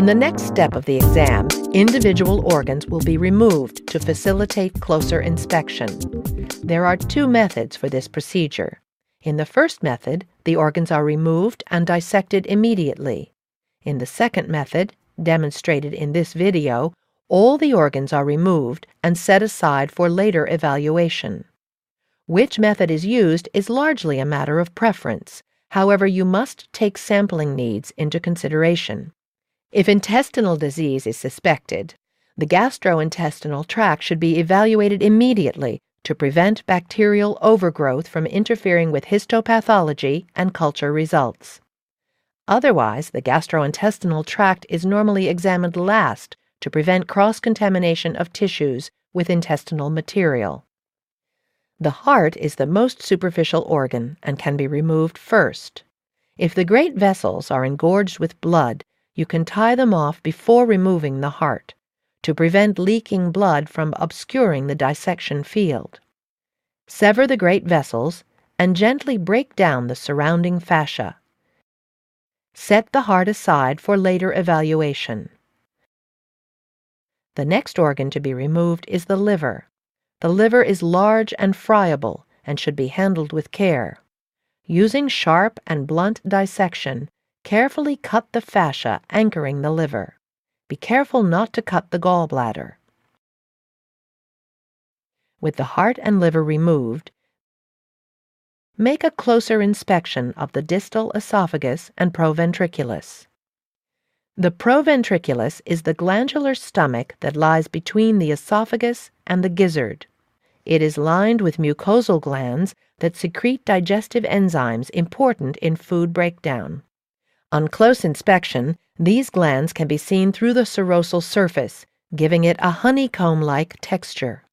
the next step of the exam, individual organs will be removed to facilitate closer inspection. There are two methods for this procedure. In the first method, the organs are removed and dissected immediately. In the second method, demonstrated in this video, all the organs are removed and set aside for later evaluation. Which method is used is largely a matter of preference. However, you must take sampling needs into consideration. If intestinal disease is suspected, the gastrointestinal tract should be evaluated immediately to prevent bacterial overgrowth from interfering with histopathology and culture results. Otherwise, the gastrointestinal tract is normally examined last to prevent cross-contamination of tissues with intestinal material. The heart is the most superficial organ and can be removed first. If the great vessels are engorged with blood, you can tie them off before removing the heart to prevent leaking blood from obscuring the dissection field. Sever the great vessels and gently break down the surrounding fascia. Set the heart aside for later evaluation. The next organ to be removed is the liver. The liver is large and friable and should be handled with care. Using sharp and blunt dissection, carefully cut the fascia anchoring the liver. Be careful not to cut the gallbladder. With the heart and liver removed, make a closer inspection of the distal esophagus and proventriculus. The proventriculus is the glandular stomach that lies between the esophagus and the gizzard. It is lined with mucosal glands that secrete digestive enzymes important in food breakdown. On close inspection, these glands can be seen through the serosal surface, giving it a honeycomb-like texture.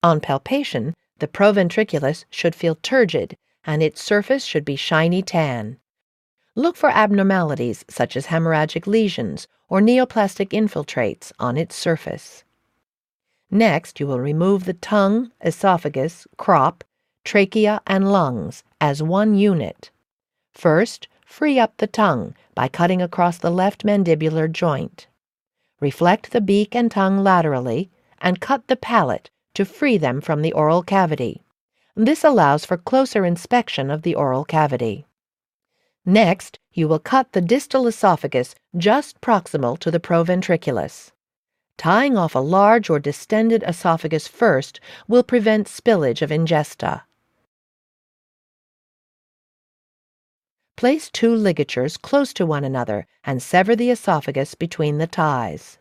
On palpation, the proventriculus should feel turgid, and its surface should be shiny tan. Look for abnormalities such as hemorrhagic lesions or neoplastic infiltrates on its surface. Next, you will remove the tongue, esophagus, crop, trachea, and lungs as one unit. First, free up the tongue by cutting across the left mandibular joint. Reflect the beak and tongue laterally and cut the palate to free them from the oral cavity. This allows for closer inspection of the oral cavity. Next, you will cut the distal esophagus just proximal to the proventriculus. Tying off a large or distended esophagus first will prevent spillage of ingesta. Place two ligatures close to one another and sever the esophagus between the ties.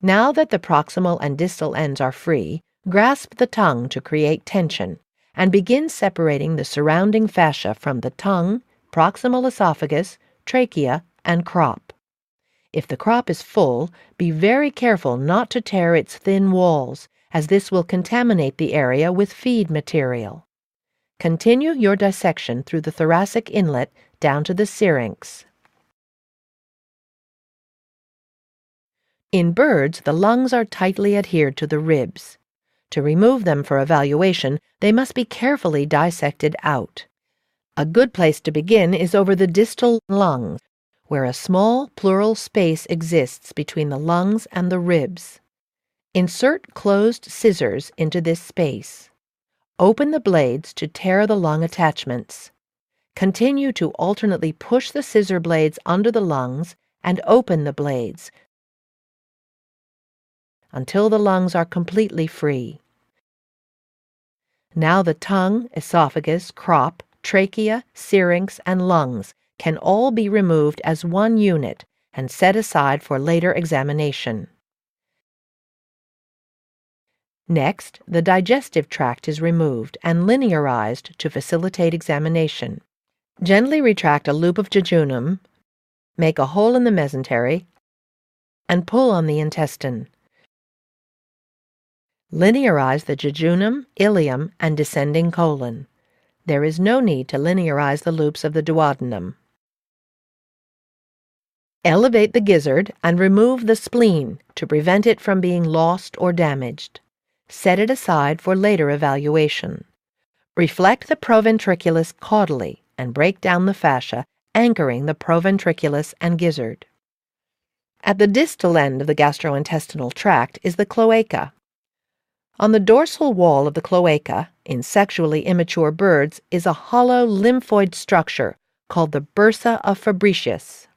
Now that the proximal and distal ends are free, grasp the tongue to create tension and begin separating the surrounding fascia from the tongue, proximal esophagus, trachea, and crop. If the crop is full, be very careful not to tear its thin walls, as this will contaminate the area with feed material. Continue your dissection through the thoracic inlet down to the syrinx. In birds, the lungs are tightly adhered to the ribs. To remove them for evaluation, they must be carefully dissected out. A good place to begin is over the distal lungs, where a small pleural space exists between the lungs and the ribs. Insert closed scissors into this space. Open the blades to tear the lung attachments. Continue to alternately push the scissor blades under the lungs and open the blades until the lungs are completely free. Now the tongue, esophagus, crop, trachea, syrinx, and lungs can all be removed as one unit and set aside for later examination. Next, the digestive tract is removed and linearized to facilitate examination. Gently retract a loop of jejunum, make a hole in the mesentery, and pull on the intestine. Linearize the jejunum, ileum, and descending colon. There is no need to linearize the loops of the duodenum. Elevate the gizzard and remove the spleen to prevent it from being lost or damaged. Set it aside for later evaluation. Reflect the proventriculus caudally and break down the fascia, anchoring the proventriculus and gizzard. At the distal end of the gastrointestinal tract is the cloaca. On the dorsal wall of the cloaca, in sexually immature birds, is a hollow lymphoid structure called the bursa of Fabricius.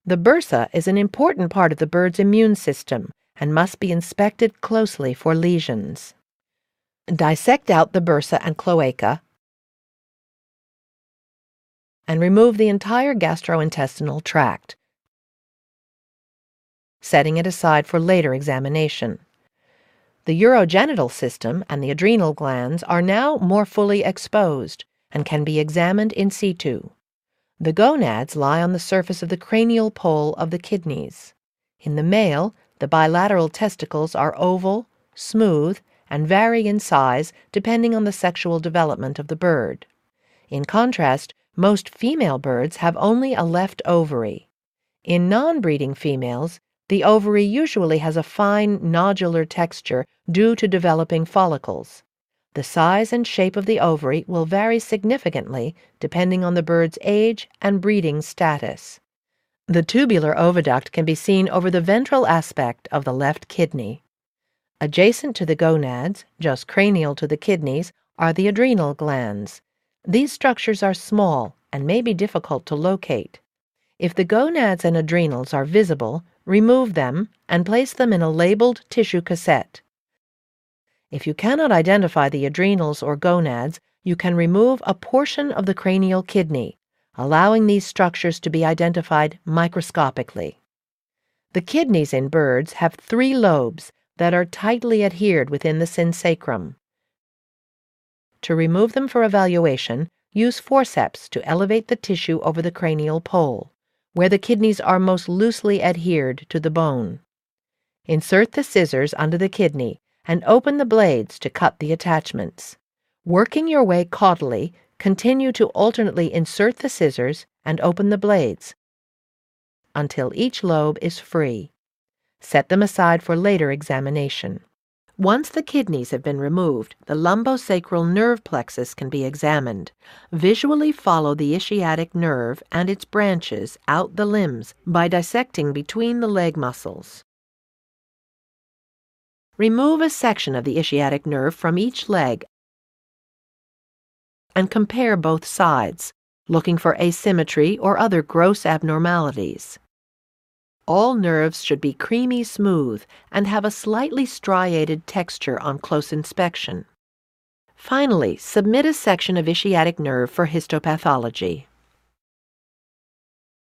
The bursa is an important part of the bird's immune system and must be inspected closely for lesions. Dissect out the bursa and cloaca and remove the entire gastrointestinal tract, setting it aside for later examination. The urogenital system and the adrenal glands are now more fully exposed and can be examined in situ. The gonads lie on the surface of the cranial pole of the kidneys. In the male, the bilateral testicles are oval, smooth, and vary in size depending on the sexual development of the bird. In contrast, most female birds have only a left ovary. In non-breeding females, the ovary usually has a fine nodular texture due to developing follicles. The size and shape of the ovary will vary significantly depending on the bird's age and breeding status. The tubular oviduct can be seen over the ventral aspect of the left kidney. Adjacent to the gonads, just cranial to the kidneys, are the adrenal glands. These structures are small and may be difficult to locate. If the gonads and adrenals are visible, remove them and place them in a labeled tissue cassette. If you cannot identify the adrenals or gonads, you can remove a portion of the cranial kidney, allowing these structures to be identified microscopically. The kidneys in birds have 3 lobes that are tightly adhered within the synsacrum. To remove them for evaluation, use forceps to elevate the tissue over the cranial pole, where the kidneys are most loosely adhered to the bone. Insert the scissors under the kidney and open the blades to cut the attachments. Working your way caudally, continue to alternately insert the scissors and open the blades until each lobe is free. Set them aside for later examination. Once the kidneys have been removed, the lumbosacral nerve plexus can be examined. Visually follow the ischiatic nerve and its branches out the limbs by dissecting between the leg muscles. Remove a section of the ischiatic nerve from each leg and compare both sides, looking for asymmetry or other gross abnormalities. All nerves should be creamy smooth and have a slightly striated texture on close inspection. Finally, submit a section of ischiatic nerve for histopathology.